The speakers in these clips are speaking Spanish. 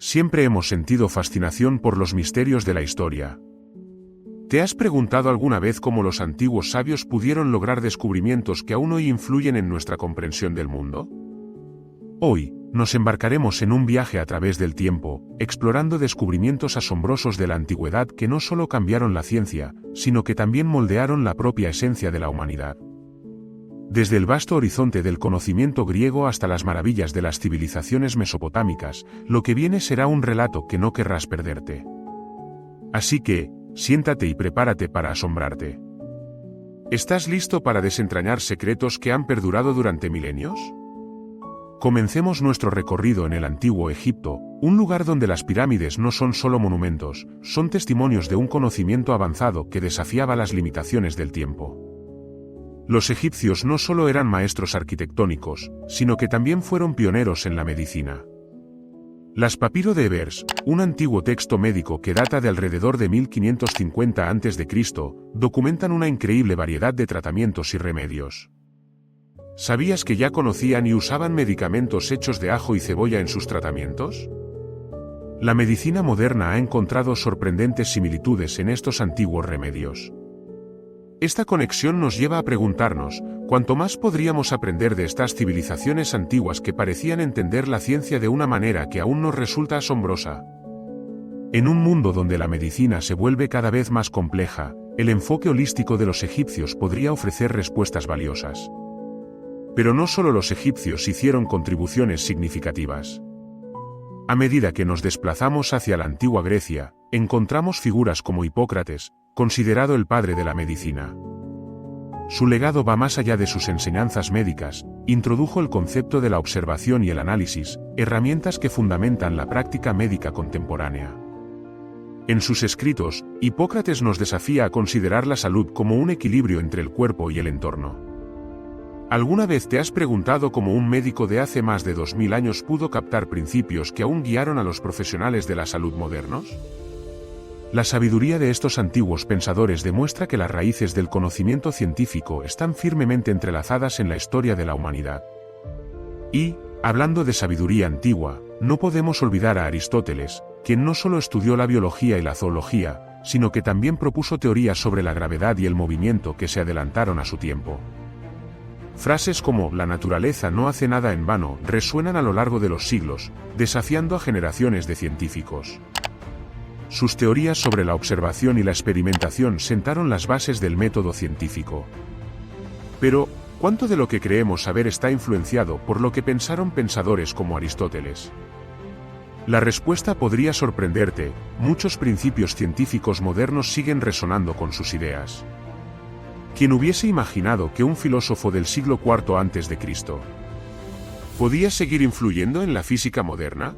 Siempre hemos sentido fascinación por los misterios de la historia. ¿Te has preguntado alguna vez cómo los antiguos sabios pudieron lograr descubrimientos que aún hoy influyen en nuestra comprensión del mundo? Hoy, nos embarcaremos en un viaje a través del tiempo, explorando descubrimientos asombrosos de la antigüedad que no solo cambiaron la ciencia, sino que también moldearon la propia esencia de la humanidad. Desde el vasto horizonte del conocimiento griego hasta las maravillas de las civilizaciones mesopotámicas, lo que viene será un relato que no querrás perderte. Así que, siéntate y prepárate para asombrarte. ¿Estás listo para desentrañar secretos que han perdurado durante milenios? Comencemos nuestro recorrido en el antiguo Egipto, un lugar donde las pirámides no son solo monumentos, son testimonios de un conocimiento avanzado que desafiaba las limitaciones del tiempo. Los egipcios no solo eran maestros arquitectónicos, sino que también fueron pioneros en la medicina. Las papiro de Ebers, un antiguo texto médico que data de alrededor de 1550 a.C., documentan una increíble variedad de tratamientos y remedios. ¿Sabías que ya conocían y usaban medicamentos hechos de ajo y cebolla en sus tratamientos? La medicina moderna ha encontrado sorprendentes similitudes en estos antiguos remedios. Esta conexión nos lleva a preguntarnos, ¿cuánto más podríamos aprender de estas civilizaciones antiguas que parecían entender la ciencia de una manera que aún nos resulta asombrosa? En un mundo donde la medicina se vuelve cada vez más compleja, el enfoque holístico de los egipcios podría ofrecer respuestas valiosas. Pero no solo los egipcios hicieron contribuciones significativas. A medida que nos desplazamos hacia la antigua Grecia, encontramos figuras como Hipócrates, considerado el padre de la medicina. Su legado va más allá de sus enseñanzas médicas, introdujo el concepto de la observación y el análisis, herramientas que fundamentan la práctica médica contemporánea. En sus escritos, Hipócrates nos desafía a considerar la salud como un equilibrio entre el cuerpo y el entorno. ¿Alguna vez te has preguntado cómo un médico de hace más de 2000 años pudo captar principios que aún guiaron a los profesionales de la salud modernos? La sabiduría de estos antiguos pensadores demuestra que las raíces del conocimiento científico están firmemente entrelazadas en la historia de la humanidad. Y, hablando de sabiduría antigua, no podemos olvidar a Aristóteles, quien no solo estudió la biología y la zoología, sino que también propuso teorías sobre la gravedad y el movimiento que se adelantaron a su tiempo. Frases como «la naturaleza no hace nada en vano» resuenan a lo largo de los siglos, desafiando a generaciones de científicos. Sus teorías sobre la observación y la experimentación sentaron las bases del método científico. Pero, ¿cuánto de lo que creemos saber está influenciado por lo que pensaron pensadores como Aristóteles? La respuesta podría sorprenderte: muchos principios científicos modernos siguen resonando con sus ideas. ¿Quién hubiese imaginado que un filósofo del siglo IV a.C. podía seguir influyendo en la física moderna?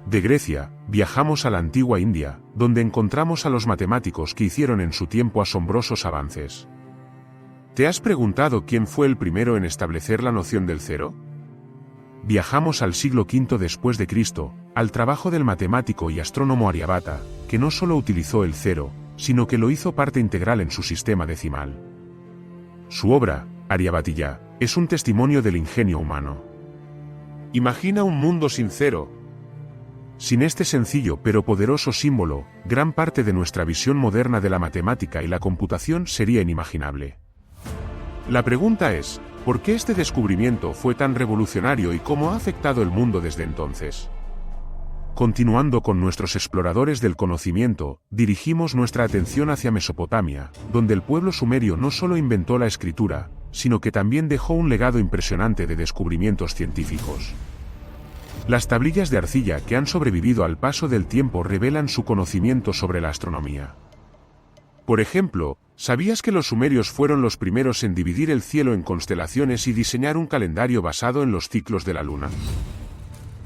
De Grecia, viajamos a la antigua India, donde encontramos a los matemáticos que hicieron en su tiempo asombrosos avances. ¿Te has preguntado quién fue el primero en establecer la noción del cero? Viajamos al siglo V después de Cristo, al trabajo del matemático y astrónomo Aryabhata, que no solo utilizó el cero, sino que lo hizo parte integral en su sistema decimal. Su obra, Aryabhatiya, es un testimonio del ingenio humano. Imagina un mundo sin cero. Sin este sencillo pero poderoso símbolo, gran parte de nuestra visión moderna de la matemática y la computación sería inimaginable. La pregunta es, ¿por qué este descubrimiento fue tan revolucionario y cómo ha afectado el mundo desde entonces? Continuando con nuestros exploradores del conocimiento, dirigimos nuestra atención hacia Mesopotamia, donde el pueblo sumerio no solo inventó la escritura, sino que también dejó un legado impresionante de descubrimientos científicos. Las tablillas de arcilla que han sobrevivido al paso del tiempo revelan su conocimiento sobre la astronomía. Por ejemplo, ¿sabías que los sumerios fueron los primeros en dividir el cielo en constelaciones y diseñar un calendario basado en los ciclos de la luna?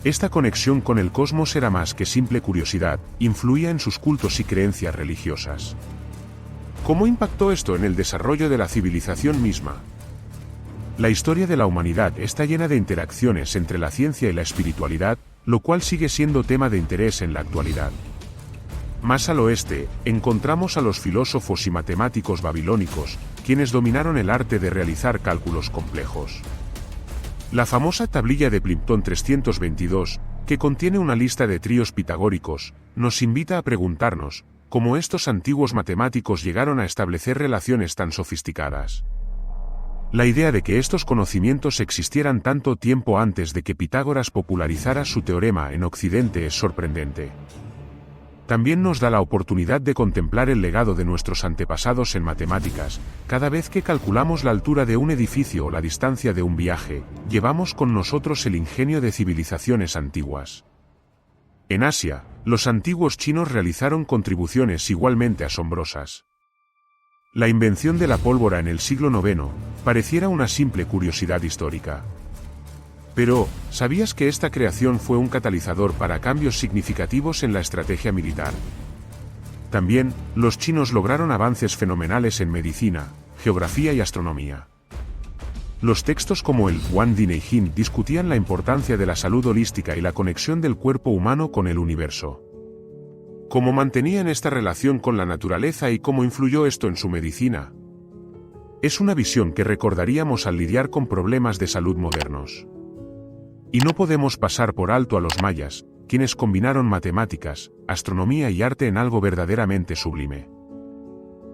Esta conexión con el cosmos era más que simple curiosidad, influía en sus cultos y creencias religiosas. ¿Cómo impactó esto en el desarrollo de la civilización misma? La historia de la humanidad está llena de interacciones entre la ciencia y la espiritualidad, lo cual sigue siendo tema de interés en la actualidad. Más al oeste, encontramos a los filósofos y matemáticos babilónicos, quienes dominaron el arte de realizar cálculos complejos. La famosa tablilla de Plimpton 322, que contiene una lista de tríos pitagóricos, nos invita a preguntarnos, ¿cómo estos antiguos matemáticos llegaron a establecer relaciones tan sofisticadas? La idea de que estos conocimientos existieran tanto tiempo antes de que Pitágoras popularizara su teorema en Occidente es sorprendente. También nos da la oportunidad de contemplar el legado de nuestros antepasados en matemáticas. Cada vez que calculamos la altura de un edificio o la distancia de un viaje, llevamos con nosotros el ingenio de civilizaciones antiguas. En Asia, los antiguos chinos realizaron contribuciones igualmente asombrosas. La invención de la pólvora en el siglo IX pareciera una simple curiosidad histórica. Pero, ¿sabías que esta creación fue un catalizador para cambios significativos en la estrategia militar? También, los chinos lograron avances fenomenales en medicina, geografía y astronomía. Los textos como el Wan Di Neijin discutían la importancia de la salud holística y la conexión del cuerpo humano con el universo. ¿Cómo mantenían esta relación con la naturaleza y cómo influyó esto en su medicina? Es una visión que recordaríamos al lidiar con problemas de salud modernos. Y no podemos pasar por alto a los mayas, quienes combinaron matemáticas, astronomía y arte en algo verdaderamente sublime.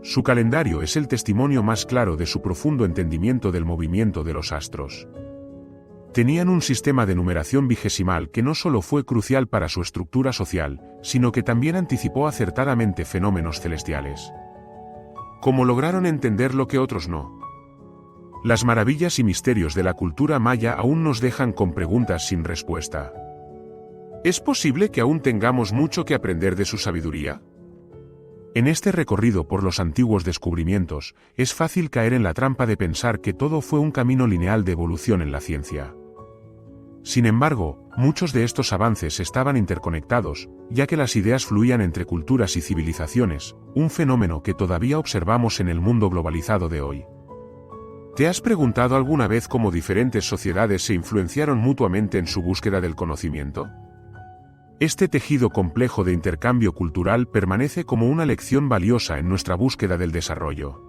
Su calendario es el testimonio más claro de su profundo entendimiento del movimiento de los astros. Tenían un sistema de numeración vigesimal que no solo fue crucial para su estructura social, sino que también anticipó acertadamente fenómenos celestiales. ¿Cómo lograron entender lo que otros no? Las maravillas y misterios de la cultura maya aún nos dejan con preguntas sin respuesta. ¿Es posible que aún tengamos mucho que aprender de su sabiduría? En este recorrido por los antiguos descubrimientos, es fácil caer en la trampa de pensar que todo fue un camino lineal de evolución en la ciencia. Sin embargo, muchos de estos avances estaban interconectados, ya que las ideas fluían entre culturas y civilizaciones, un fenómeno que todavía observamos en el mundo globalizado de hoy. ¿Te has preguntado alguna vez cómo diferentes sociedades se influenciaron mutuamente en su búsqueda del conocimiento? Este tejido complejo de intercambio cultural permanece como una lección valiosa en nuestra búsqueda del desarrollo.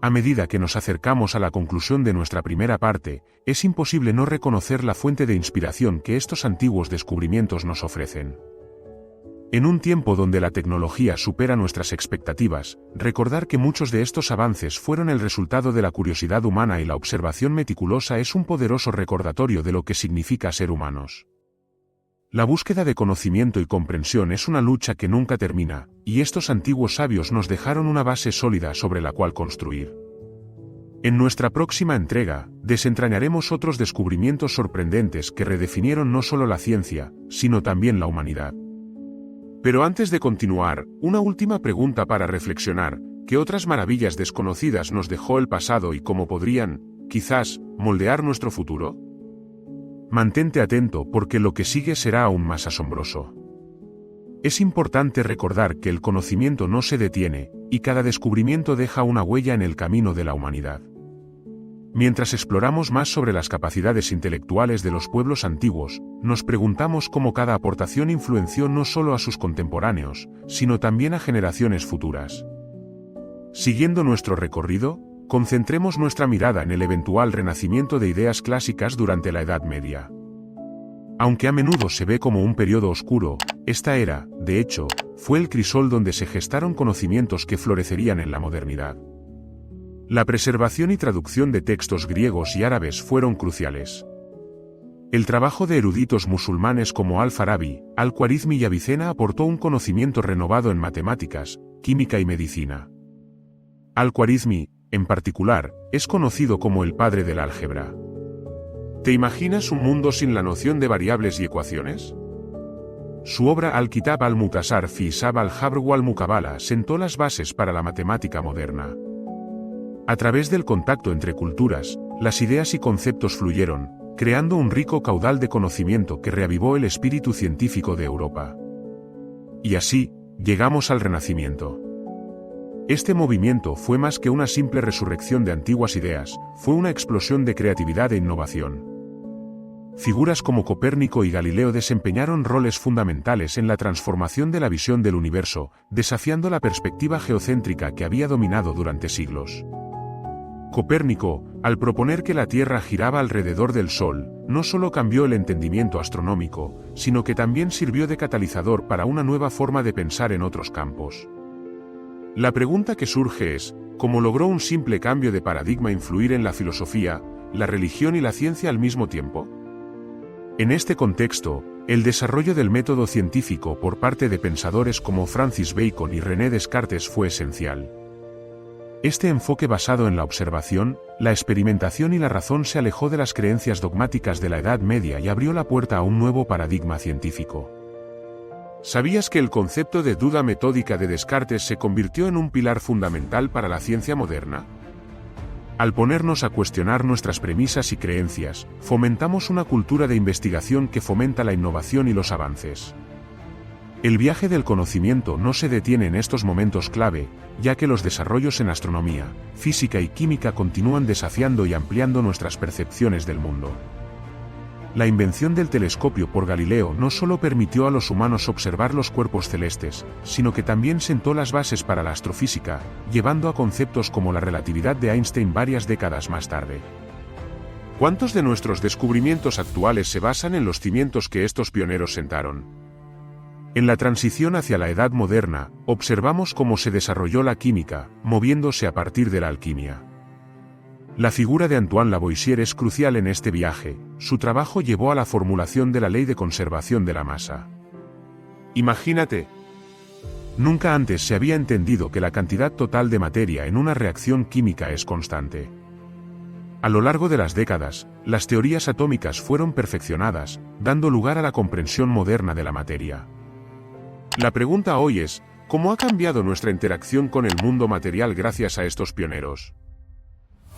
A medida que nos acercamos a la conclusión de nuestra primera parte, es imposible no reconocer la fuente de inspiración que estos antiguos descubrimientos nos ofrecen. En un tiempo donde la tecnología supera nuestras expectativas, recordar que muchos de estos avances fueron el resultado de la curiosidad humana y la observación meticulosa es un poderoso recordatorio de lo que significa ser humanos. La búsqueda de conocimiento y comprensión es una lucha que nunca termina, y estos antiguos sabios nos dejaron una base sólida sobre la cual construir. En nuestra próxima entrega, desentrañaremos otros descubrimientos sorprendentes que redefinieron no solo la ciencia, sino también la humanidad. Pero antes de continuar, una última pregunta para reflexionar: ¿qué otras maravillas desconocidas nos dejó el pasado y cómo podrían, quizás, moldear nuestro futuro? Mantente atento porque lo que sigue será aún más asombroso. Es importante recordar que el conocimiento no se detiene, y cada descubrimiento deja una huella en el camino de la humanidad. Mientras exploramos más sobre las capacidades intelectuales de los pueblos antiguos, nos preguntamos cómo cada aportación influenció no solo a sus contemporáneos, sino también a generaciones futuras. Siguiendo nuestro recorrido, concentremos nuestra mirada en el eventual renacimiento de ideas clásicas durante la Edad Media. Aunque a menudo se ve como un periodo oscuro, esta era, de hecho, fue el crisol donde se gestaron conocimientos que florecerían en la modernidad. La preservación y traducción de textos griegos y árabes fueron cruciales. El trabajo de eruditos musulmanes como Al-Farabi, Al-Khwarizmi y Avicena aportó un conocimiento renovado en matemáticas, química y medicina. Al-Khwarizmi, en particular, es conocido como el padre del álgebra. ¿Te imaginas un mundo sin la noción de variables y ecuaciones? Su obra Al-Kitab al-Mukhtasar fi Hisab al-Jabr wal-Muqabala sentó las bases para la matemática moderna. A través del contacto entre culturas, las ideas y conceptos fluyeron, creando un rico caudal de conocimiento que reavivó el espíritu científico de Europa. Y así, llegamos al Renacimiento. Este movimiento fue más que una simple resurrección de antiguas ideas, fue una explosión de creatividad e innovación. Figuras como Copérnico y Galileo desempeñaron roles fundamentales en la transformación de la visión del universo, desafiando la perspectiva geocéntrica que había dominado durante siglos. Copérnico, al proponer que la Tierra giraba alrededor del Sol, no solo cambió el entendimiento astronómico, sino que también sirvió de catalizador para una nueva forma de pensar en otros campos. La pregunta que surge es, ¿cómo logró un simple cambio de paradigma influir en la filosofía, la religión y la ciencia al mismo tiempo? En este contexto, el desarrollo del método científico por parte de pensadores como Francis Bacon y René Descartes fue esencial. Este enfoque basado en la observación, la experimentación y la razón se alejó de las creencias dogmáticas de la Edad Media y abrió la puerta a un nuevo paradigma científico. ¿Sabías que el concepto de duda metódica de Descartes se convirtió en un pilar fundamental para la ciencia moderna? Al ponernos a cuestionar nuestras premisas y creencias, fomentamos una cultura de investigación que fomenta la innovación y los avances. El viaje del conocimiento no se detiene en estos momentos clave, ya que los desarrollos en astronomía, física y química continúan desafiando y ampliando nuestras percepciones del mundo. La invención del telescopio por Galileo no solo permitió a los humanos observar los cuerpos celestes, sino que también sentó las bases para la astrofísica, llevando a conceptos como la relatividad de Einstein varias décadas más tarde. ¿Cuántos de nuestros descubrimientos actuales se basan en los cimientos que estos pioneros sentaron? En la transición hacia la Edad Moderna, observamos cómo se desarrolló la química, moviéndose a partir de la alquimia. La figura de Antoine Lavoisier es crucial en este viaje. Su trabajo llevó a la formulación de la ley de conservación de la masa. Imagínate. Nunca antes se había entendido que la cantidad total de materia en una reacción química es constante. A lo largo de las décadas, las teorías atómicas fueron perfeccionadas, dando lugar a la comprensión moderna de la materia. La pregunta hoy es, ¿cómo ha cambiado nuestra interacción con el mundo material gracias a estos pioneros?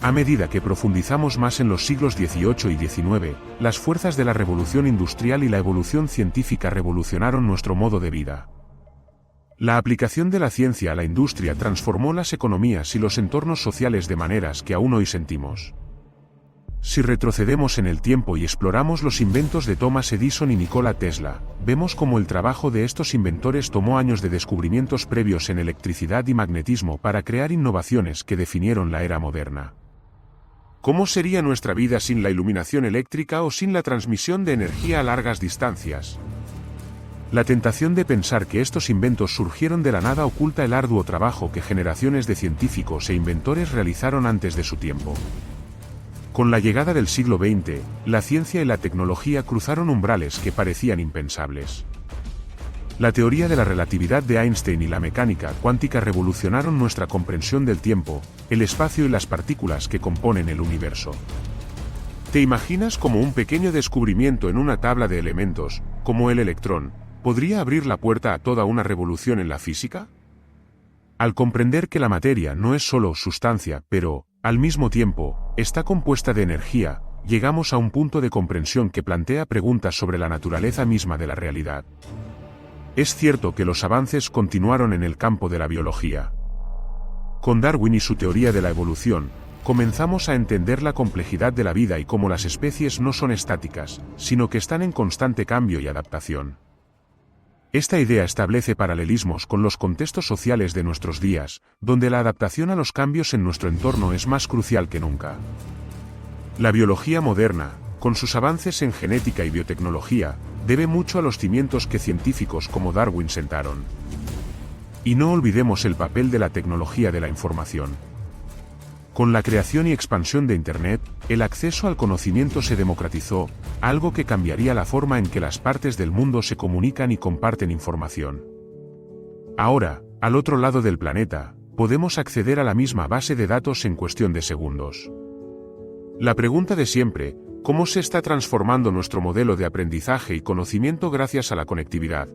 A medida que profundizamos más en los siglos XVIII y XIX, las fuerzas de la revolución industrial y la evolución científica revolucionaron nuestro modo de vida. La aplicación de la ciencia a la industria transformó las economías y los entornos sociales de maneras que aún hoy sentimos. Si retrocedemos en el tiempo y exploramos los inventos de Thomas Edison y Nikola Tesla, vemos cómo el trabajo de estos inventores tomó años de descubrimientos previos en electricidad y magnetismo para crear innovaciones que definieron la era moderna. ¿Cómo sería nuestra vida sin la iluminación eléctrica o sin la transmisión de energía a largas distancias? La tentación de pensar que estos inventos surgieron de la nada oculta el arduo trabajo que generaciones de científicos e inventores realizaron antes de su tiempo. Con la llegada del siglo XX, la ciencia y la tecnología cruzaron umbrales que parecían impensables. La teoría de la relatividad de Einstein y la mecánica cuántica revolucionaron nuestra comprensión del tiempo, el espacio y las partículas que componen el universo. ¿Te imaginas cómo un pequeño descubrimiento en una tabla de elementos, como el electrón, podría abrir la puerta a toda una revolución en la física? Al comprender que la materia no es solo sustancia, pero, al mismo tiempo, está compuesta de energía, llegamos a un punto de comprensión que plantea preguntas sobre la naturaleza misma de la realidad. Es cierto que los avances continuaron en el campo de la biología. Con Darwin y su teoría de la evolución, comenzamos a entender la complejidad de la vida y cómo las especies no son estáticas, sino que están en constante cambio y adaptación. Esta idea establece paralelismos con los contextos sociales de nuestros días, donde la adaptación a los cambios en nuestro entorno es más crucial que nunca. La biología moderna, con sus avances en genética y biotecnología, debe mucho a los cimientos que científicos como Darwin sentaron. Y no olvidemos el papel de la tecnología de la información. Con la creación y expansión de Internet, el acceso al conocimiento se democratizó, algo que cambiaría la forma en que las partes del mundo se comunican y comparten información. Ahora, al otro lado del planeta, podemos acceder a la misma base de datos en cuestión de segundos. La pregunta de siempre, ¿cómo se está transformando nuestro modelo de aprendizaje y conocimiento gracias a la conectividad?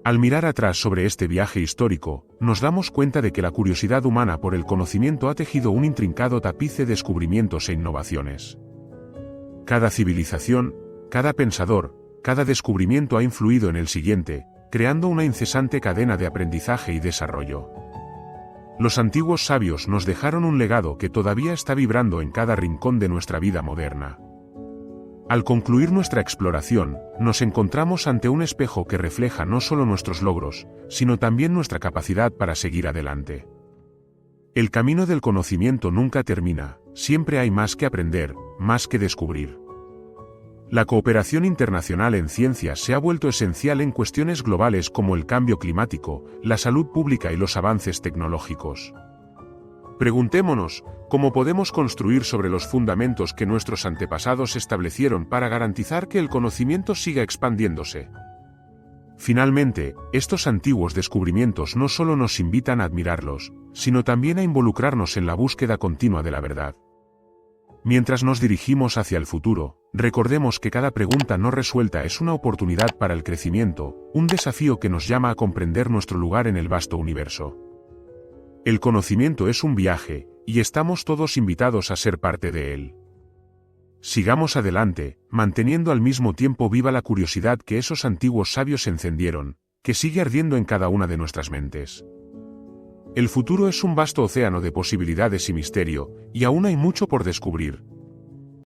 Al mirar atrás sobre este viaje histórico, nos damos cuenta de que la curiosidad humana por el conocimiento ha tejido un intrincado tapiz de descubrimientos e innovaciones. Cada civilización, cada pensador, cada descubrimiento ha influido en el siguiente, creando una incesante cadena de aprendizaje y desarrollo. Los antiguos sabios nos dejaron un legado que todavía está vibrando en cada rincón de nuestra vida moderna. Al concluir nuestra exploración, nos encontramos ante un espejo que refleja no solo nuestros logros, sino también nuestra capacidad para seguir adelante. El camino del conocimiento nunca termina, siempre hay más que aprender, más que descubrir. La cooperación internacional en ciencias se ha vuelto esencial en cuestiones globales como el cambio climático, la salud pública y los avances tecnológicos. Preguntémonos, ¿cómo podemos construir sobre los fundamentos que nuestros antepasados establecieron para garantizar que el conocimiento siga expandiéndose? Finalmente, estos antiguos descubrimientos no solo nos invitan a admirarlos, sino también a involucrarnos en la búsqueda continua de la verdad. Mientras nos dirigimos hacia el futuro, recordemos que cada pregunta no resuelta es una oportunidad para el crecimiento, un desafío que nos llama a comprender nuestro lugar en el vasto universo. El conocimiento es un viaje, y estamos todos invitados a ser parte de él. Sigamos adelante, manteniendo al mismo tiempo viva la curiosidad que esos antiguos sabios encendieron, que sigue ardiendo en cada una de nuestras mentes. El futuro es un vasto océano de posibilidades y misterio, y aún hay mucho por descubrir,